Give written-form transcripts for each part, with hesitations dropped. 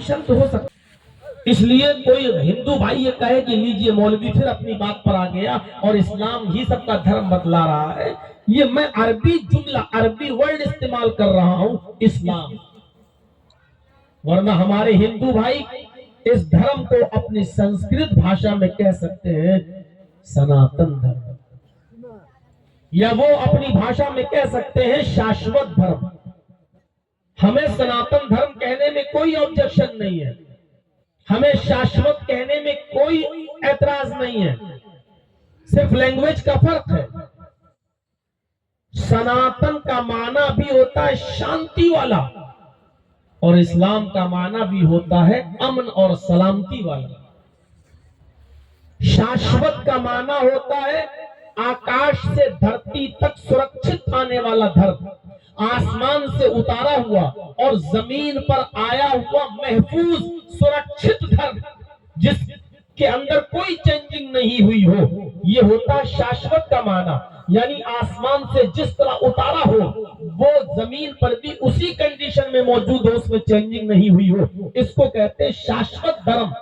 Condition तो हो सकती। इसलिए कोई हिंदू भाई ये कहे कि लीजिए मौलवी फिर अपनी बात पर आ गया और इस्लाम ही सबका धर्म बतला रहा है, ये मैं अरबी जुमला अरबी वर्ड इस्तेमाल कर रहा हूं, इस्लाम। वरना हमारे हिंदू भाई इस धर्म को अपनी संस्कृत भाषा में कह सकते हैं सनातन धर्म, या वो अपनी भाषा में कह सकते हैं शाश्वत धर्म। हमें सनातन धर्म कहने में कोई ऑब्जेक्शन नहीं है, हमें शाश्वत कहने में कोई ऐतराज नहीं है, सिर्फ लैंग्वेज का फर्क है। सनातन का माना भी होता है शांति वाला और इस्लाम का माना भी होता है अमन और सलामती वाला। शाश्वत का माना होता है आकाश से धरती तक सुरक्षित आने वाला धर्म, आसमान से उतारा हुआ और जमीन पर आया हुआ महफूज सुरक्षित धर्म, जिसके अंदर कोई चेंजिंग नहीं हुई हो, ये होता है शाश्वत का माना। यानी आसमान से जिस तरह उतारा हो वो जमीन पर भी उसी कंडीशन में मौजूद हो, उसमें चेंजिंग नहीं हुई हो, इसको कहते हैं शाश्वत धर्म।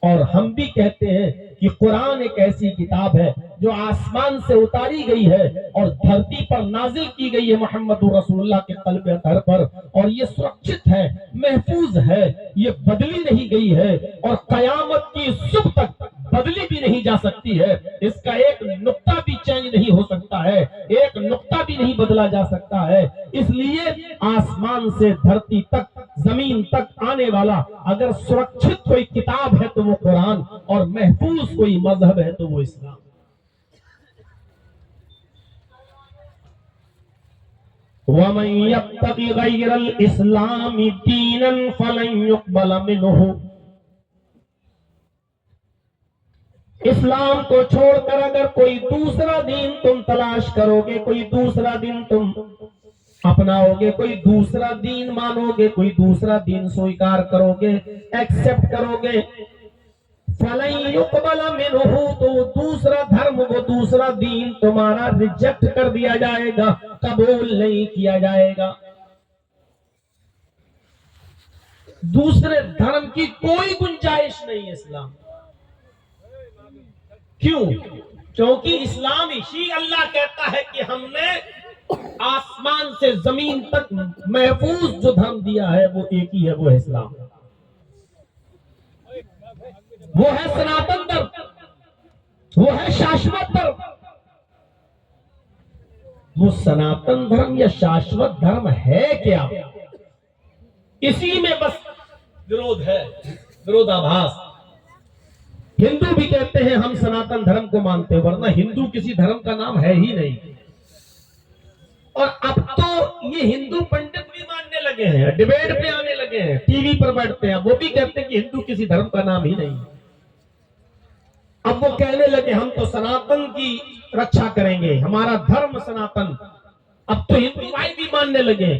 और हम भी कहते हैं कि कुरान एक ऐसी किताब है जो आसमान से उतारी गई है और धरती पर नाजिल की गई है मोहम्मद रसूलुल्लाह के क़ल्ब अतहर पर, और ये सुरक्षित है, महफूज है, ये बदली नहीं गई है और कयामत की सुबह तक बदली भी नहीं जा सकती है। इसका एक नुक्ता भी चेंज नहीं हो सकता है, एक नुक्ता भी नहीं बदला जा सकता है। इसलिए आसमान से धरती तक, जमीन तक आने वाला अगर सुरक्षित कोई किताब है तो वो कुरान, और महफूज कोई मजहब है तो वो इस्लाम। वमन यब्तगी गैरल इस्लामी दीनन फलन युक़बल मिन्हु। इस्लाम को छोड़कर अगर कोई दूसरा दीन तुम तलाश करोगे, कोई दूसरा दीन तुम अपनाओगे, कोई दूसरा दीन मानोगे, कोई दूसरा दीन स्वीकार करोगे, एक्सेप्ट करोगे, फलन युक़बल मिन्हु, तो दूसरा धर्म, वो दूसरा दीन तुम्हारा रिजेक्ट कर दिया जाएगा, कबूल नहीं किया जाएगा। दूसरे धर्म की कोई गुंजाइश नहीं है इस्लाम। क्यों? क्योंकि इस्लाम ही अल्लाह कहता है कि हमने आसमान से जमीन तक महफूज जो धर्म दिया है वो एक ही है, वो है इस्लाम, वो है सनातन धर्म, वो है शाश्वत धर्म। वो सनातन धर्म या शाश्वत धर्म है क्या, इसी में बस विरोध है, विरोधाभास। हिंदू भी कहते हैं हम सनातन धर्म को मानते हैं, वरना हिंदू किसी धर्म का नाम है ही नहीं। और अब तो ये हिंदू पंडित भी मानने लगे हैं, डिबेट पे आने लगे हैं, टीवी पर बैठते हैं, वो भी कहते हैं कि हिंदू किसी धर्म का नाम ही नहीं। अब वो कहने लगे हम तो सनातन की रक्षा करेंगे, हमारा धर्म सनातन। अब तो हिंदू भाई भी मानने लगे,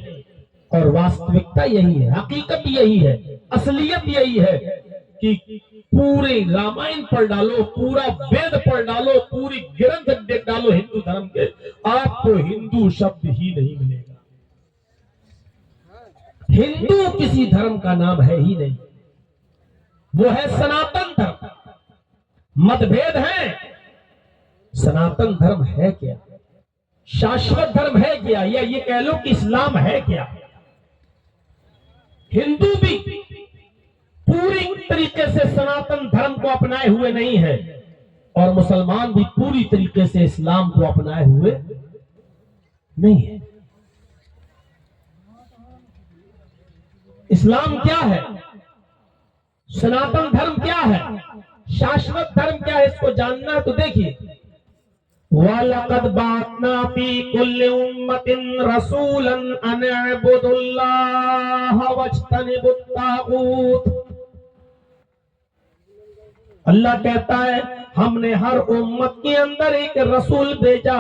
और वास्तविकता यही है, हकीकत यही है, असलियत यही है कि पूरे रामायण पढ़ डालो, पूरा वेद पढ़ डालो, पूरी ग्रंथ देख डालो हिंदू धर्म के, आपको हिंदू शब्द ही नहीं मिलेगा। हिंदू किसी धर्म का नाम है ही नहीं, वो है सनातन धर्म। मतभेद है, सनातन धर्म है क्या, शाश्वत धर्म है क्या, या ये कह लो कि इस्लाम है क्या। हिंदू भी पूरी तरीके से सनातन धर्म को अपनाए हुए नहीं है, और मुसलमान भी पूरी तरीके से इस्लाम को अपनाए हुए नहीं है। इस्लाम क्या है, सनातन धर्म क्या है, शाश्वत धर्म क्या है, इसको जानना है तो देखिए, वलक़द बअसना फी कुल्लि उम्मतिन रसूलन अन अअ्बुदुल्लाह वज्तनिबुत तागूत। अल्लाह कहता है हमने हर उम्मत के अंदर एक रसूल भेजा,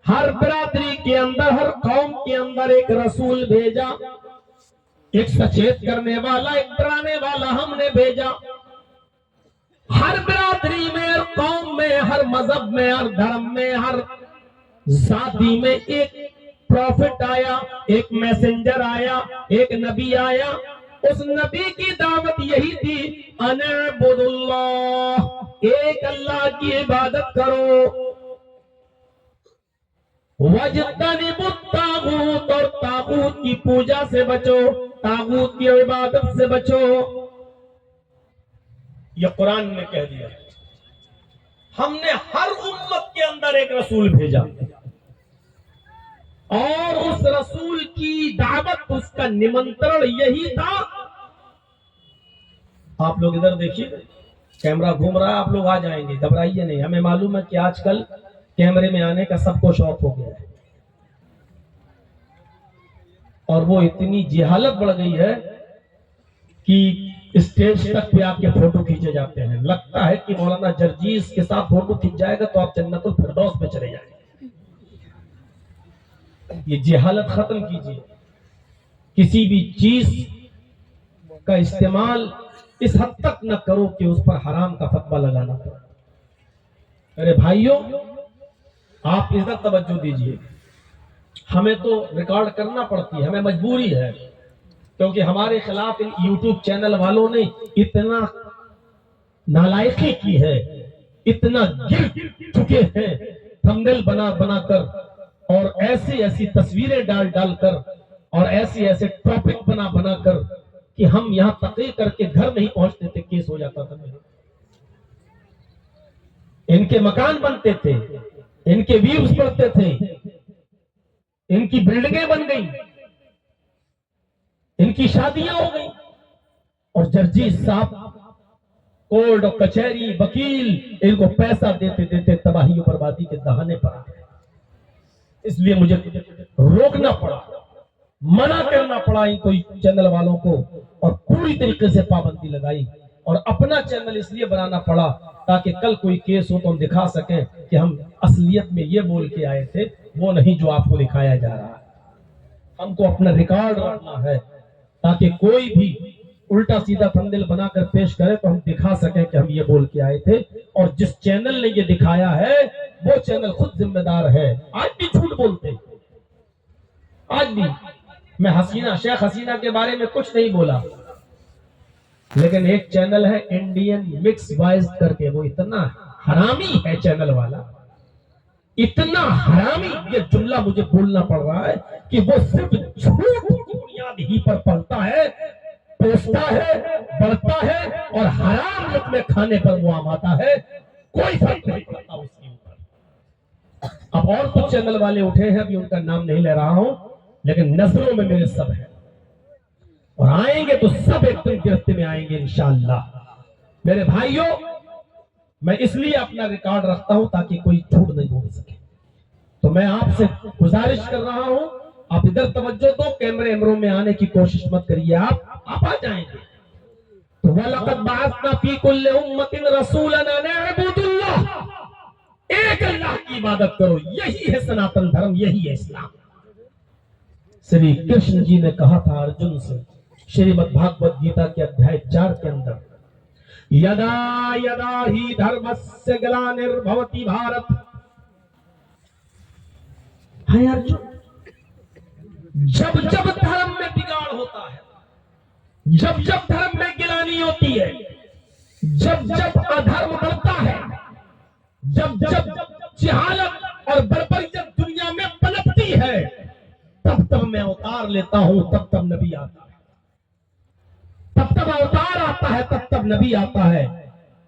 हर बिरादरी के अंदर, हर कौम के अंदर एक रसूल भेजा, एक सचेत करने वाला, एक डराने वाला हमने भेजा। हर बिरादरी में, हर कौम में, हर मजहब में, हर धर्म में, हर जाति में एक प्रॉफिट आया, एक मैसेंजर आया, एक नबी आया। उस नबी की अनअबुदुल्लाह, एक अल्लाह की इबादत करो, वजतनिबुत तागूत, और तागूत की पूजा से बचो, तागूत की इबादत से बचो। ये कुरान ने कह दिया। हमने हर उम्मत के अंदर एक रसूल भेजा और उस रसूल की दावत, उसका निमंत्रण यही था। आप लोग इधर देखिए, कैमरा घूम रहा है, आप लोग आ जाएंगे, घबराइए नहीं। हमें मालूम है कि आजकल कैमरे में आने का सबको शौक हो गया है और वो इतनी जिहालत बढ़ गई है कि स्टेज तक पे आपके फोटो खींचे जाते हैं। लगता है कि मौलाना जर्जीस के साथ फोटो खींच जाएगा तो आप जन्नतुल फिरदौस में चले जाएंगे। ये जिहालत खत्म कीजिए। किसी भी चीज का इस्तेमाल इस हद तक न करो कि उस पर हराम का फतवा लगाना पड़े। अरे भाइयों, आप इधर तवज्जो दीजिए। हमें तो रिकॉर्ड करना पड़ती है, हमें मजबूरी है, क्योंकि हमारे खिलाफ इन यूट्यूब चैनल वालों ने इतना नालायकी की है, इतना गिर चुके हैं थंबनेल बना बनाकर और ऐसी ऐसी तस्वीरें डाल डालकर और ऐसे ऐसे टॉपिक बना बनाकर कि हम यहां तकरीर करके घर नहीं पहुंचते थे, केस हो जाता था मेरे। इनके मकान बनते थे, इनके व्यूज बढ़ते थे, इनकी बिल्डिंगें बन गई, इनकी शादियां हो गई और जर्जीस साहब कोर्ट और कचहरी वकील इनको पैसा देते देते तबाही और बर्बादी के दहाने पर आ गए। इसलिए मुझे रोकना पड़ा, मना करना पड़ा इनको चैनल वालों को और पूरी तरीके से पाबंदी लगाई और अपना चैनल इसलिए बनाना पड़ा ताकि कल कोई केस हो तो हम दिखा सकें कि हम असलियत में ये बोल के आए थे, वो नहीं जो आपको दिखाया जा रहा है। हमको अपना रिकॉर्ड रखना है ताकि कोई भी उल्टा सीधा थंबनेल बनाकर पेश करे तो हम दिखा सकें कि हम ये बोल के आए थे। और जिस चैनल ने ये दिखाया है वो चैनल खुद जिम्मेदार है। आज भी झूठ बोलते, आज भी। मैं हसीना, शेख हसीना के बारे में कुछ नहीं बोला, लेकिन एक चैनल है इंडियन मिक्स वॉइस करके, वो इतना हरामी है चैनल वाला, इतना हरामी, ये जुमला मुझे बोलना पड़ रहा है कि वो सिर्फ झूठ की बुनियाद ही पर पलता है, पोसता है, बढ़ता है और हराम लुक में खाने पर वो आमाता है। कोई फर्क नहीं पड़ता उसके ऊपर। अब और कुछ चैनल वाले उठे हैं, अभी उनका नाम नहीं ले रहा हूं, लेकिन नजरों में मेरे सब है और आएंगे तो सब एकदम गिरफ्ते में आएंगे इंशाअल्लाह। मेरे भाइयों, मैं इसलिए अपना रिकॉर्ड रखता हूं ताकि कोई झूठ नहीं बोल सके। तो मैं आपसे गुजारिश कर रहा हूं, आप इधर तवज्जो दो, कैमरे में आने की कोशिश मत करिए। आप आ जाएंगे तो वलक़द बअसना फी कुल्लि उम्मतिन रसूलन अन अअबुदुल्लाह, एक अल्लाह की इबादत करो, यही है सनातन धर्म, यही है इस्लाम। श्री कृष्ण जी ने कहा था अर्जुन से श्रीमद् भागवत गीता के अध्याय 4 के अंदर, यदा यदा ही धर्मस्य ग्लानिर्भवति भारत। है अर्जुन, जब जब धर्म में बिगाड़ होता है, जब जब धर्म में गिलानी होती है, जब जब अधर्म बढ़ता है, जब जब जहालत और बर्बरियत दुनिया में पनपती है, तब तब मैं अवतार लेता हूं, तब तब नबी आता है, तब तब अवतार आता है, तब तब नबी आता है।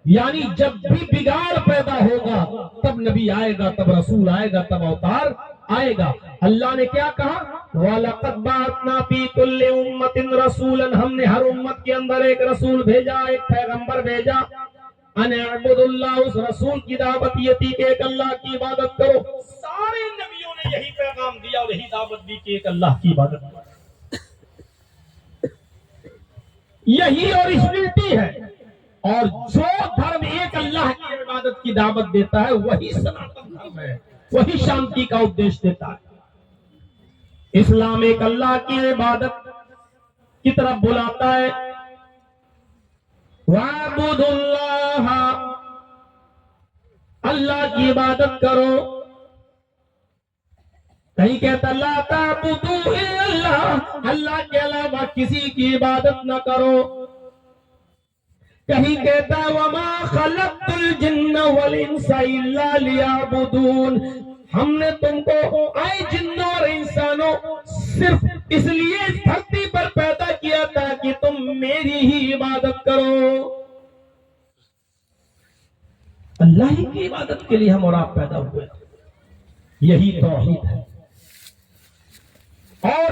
यानी जब भी बिगाड़ पैदा होगा तब नबी आएगा, तब रसूल आएगा, तब अवतार आएगा। अल्लाह ने क्या कहा, वलक़द बअसना फी कुल्लि उम्मतिन रसूलन, हमने हर उम्मत के अंदर एक रसूल भेजा, एक पैगंबर भेजा। अन अअबुदुल्लाह, उस रसूल की दावत ये थी कि एक अल्लाह की इबादत करो। सारे नबियों ने यही पैगाम दिया और यही दावत दी कि एक अल्लाह की इबादत करो। यही ओरिजिनलिटी है और जो धर्म एक अल्लाह की इबादत की दावत देता है वही सनातन धर्म है, वही शांति का उपदेश देता है। इस्लाम एक अल्लाह की इबादत की तरफ बुलाता है। वाबुदुल्लाह, अल्लाह की इबादत करो। कहीं कहता ला ताबुदू इल्लल्लाह, अल्लाह के अलावा किसी की इबादत न करो। कहीं कहता है वमा खलक़तुल जिन्न वल इंसा इल्ला लियअबुदून, हमने तुमको आए जिन्नों और इंसानों सिर्फ इसलिए इस धरती पर पैदा किया था कि तुम मेरी ही इबादत करो। अल्लाह ही की इबादत के लिए हम और आप पैदा हुए, यही तौहीद है। और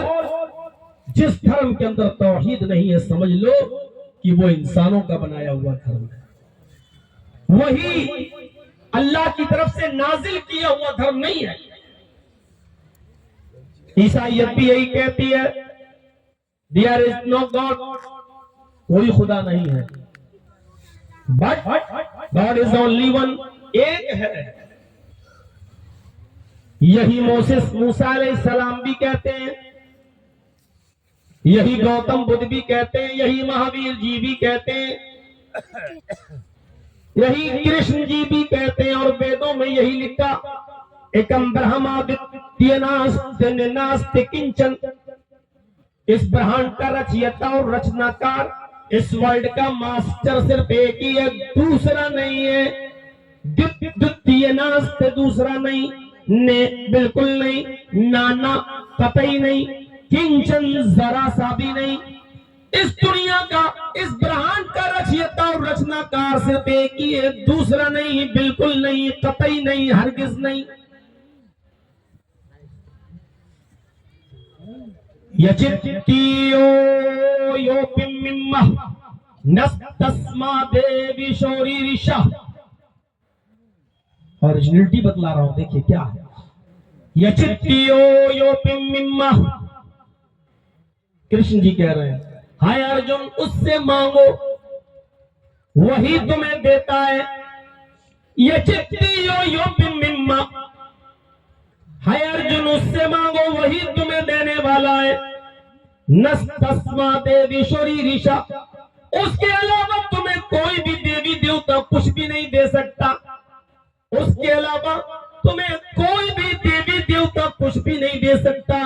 जिस धर्म के अंदर तौहीद नहीं है, समझ लो कि वो इंसानों का बनाया हुआ धर्म है, वही अल्लाह की तरफ से नाजिल किया हुआ धर्म नहीं है। ईसाईयत भी यही कहती है, देयर इज नो गॉड, कोई खुदा नहीं है, but God is only one, एक है। यही मूसा अलैहिस्सलाम भी कहते हैं, यही गौतम बुद्ध भी कहते हैं, यही महावीर जी भी कहते हैं, यही कृष्ण जी भी कहते हैं, और वेदों में यही लिखा एकम ब्रह्मा द्वितीय नास्ति किंचन, इस ब्रह्मांड का रचयिता और रचनाकार, इस वर्ल्ड का मास्टर सिर्फ एक ही है, दूसरा नहीं है। द्वितीय नास्ति, दूसरा नहीं, ने बिल्कुल नहीं, नाना कतई नहीं, किंचन जरा सा भी नहीं। इस दुनिया का, इस ब्रह्मांड का रचयिता और रचनाकार सिर्फ एक ही है, दूसरा नहीं, बिल्कुल नहीं, कतई नहीं, हरगिज नहीं। यचित्तियो योपिम्मिम्मा नस्तस्मा देवी शौरीरिशा। ओरिजिनलिटी बतला रहा हूं, देखिए क्या है। यचित्तियो योपिम्मिम्मा, कृष्ण जी कह रहे हैं, हाय अर्जुन उससे मांगो वही तुम्हें देता है। यचित्तियो योपिम्मिम्मा, हाय अर्जुन उससे मांगो वही तुम्हें देने वाला है। नस्तस्मा देवी शौरीरिशा, उसके अलावा तुम्हें कोई भी देवी देवता कुछ भी नहीं दे सकता, उसके अलावा तुम्हें कोई भी देवी देवता कुछ भी नहीं दे सकता।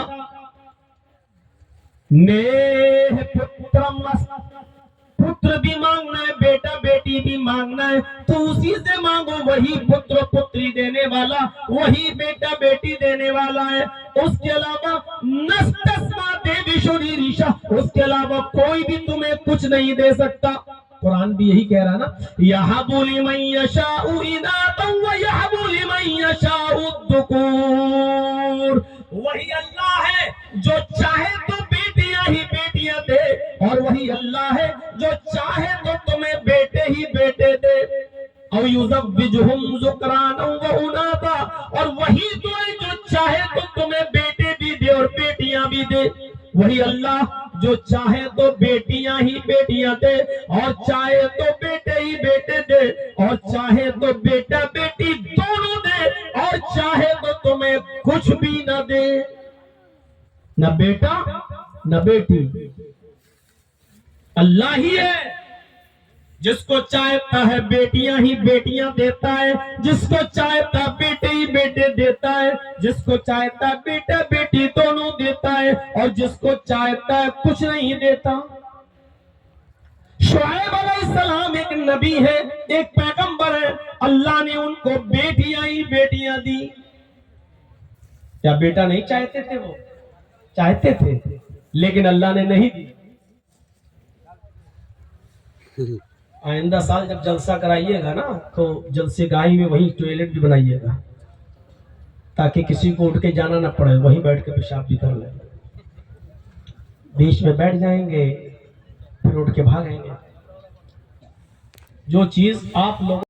नेह पुत्रम, पुत्र भी मांगना है, बेटा बेटी भी मांगना है, तो उसी से मांगो, वही पुत्र पुत्री देने वाला, वही बेटा बेटी देने वाला है। उसके अलावा नस्तस्मा देवी शौरीरिशा, उसके अलावा कोई भी तुम्हें कुछ नहीं दे सकता। कुरान भी यही कह रहा ना, यहबु लिमन यशाउ इनातन व यहबु लिमन यशाउ दुकूर। वही अल्लाह है जो चाहे तो बेटियां ही बेटियां दे, और वही अल्लाह है जो चाहे तो तुम्हें बेटे ही बेटे दे। और युज़व्विजुहुम ज़ुक्रानन व उनाता, और वही तो है जो चाहे तो तुम्हें बेटे भी दे और बेटियां भी दे। वही अल्लाह जो चाहे तो बेटियां ही बेटियां दे, और चाहे तो बेटे ही बेटे दे, और चाहे तो बेटा बेटी दोनों दे, और चाहे तो तुम्हें कुछ भी न दे, न बेटा न बेटी। अल्लाह ही है जिसको चाहता है बेटियां ही बेटियां देता है, जिसको चाहता बेटे ही बेटे देता है, जिसको चाहता बेटा बेटी दोनों देता है, और जिसको चाहता है कुछ नहीं देता। शुआइब अलैहिस्सलाम एक नबी है, एक पैगंबर है, अल्लाह ने उनको बेटियां ही बेटियां दी। क्या बेटा नहीं चाहते थे? वो चाहते थे, लेकिन अल्लाह ने नहीं दी। आइंदा साल जब जलसा कराइएगा ना, तो जलसेगाही में वही टॉयलेट भी बनाइएगा, ताकि किसी को उठ के जाना ना पड़े, वहीं बैठ के पेशाब भी कर ले। बीच में बैठ जाएंगे, फिर उठ के भागेंगे। जो चीज आप लोग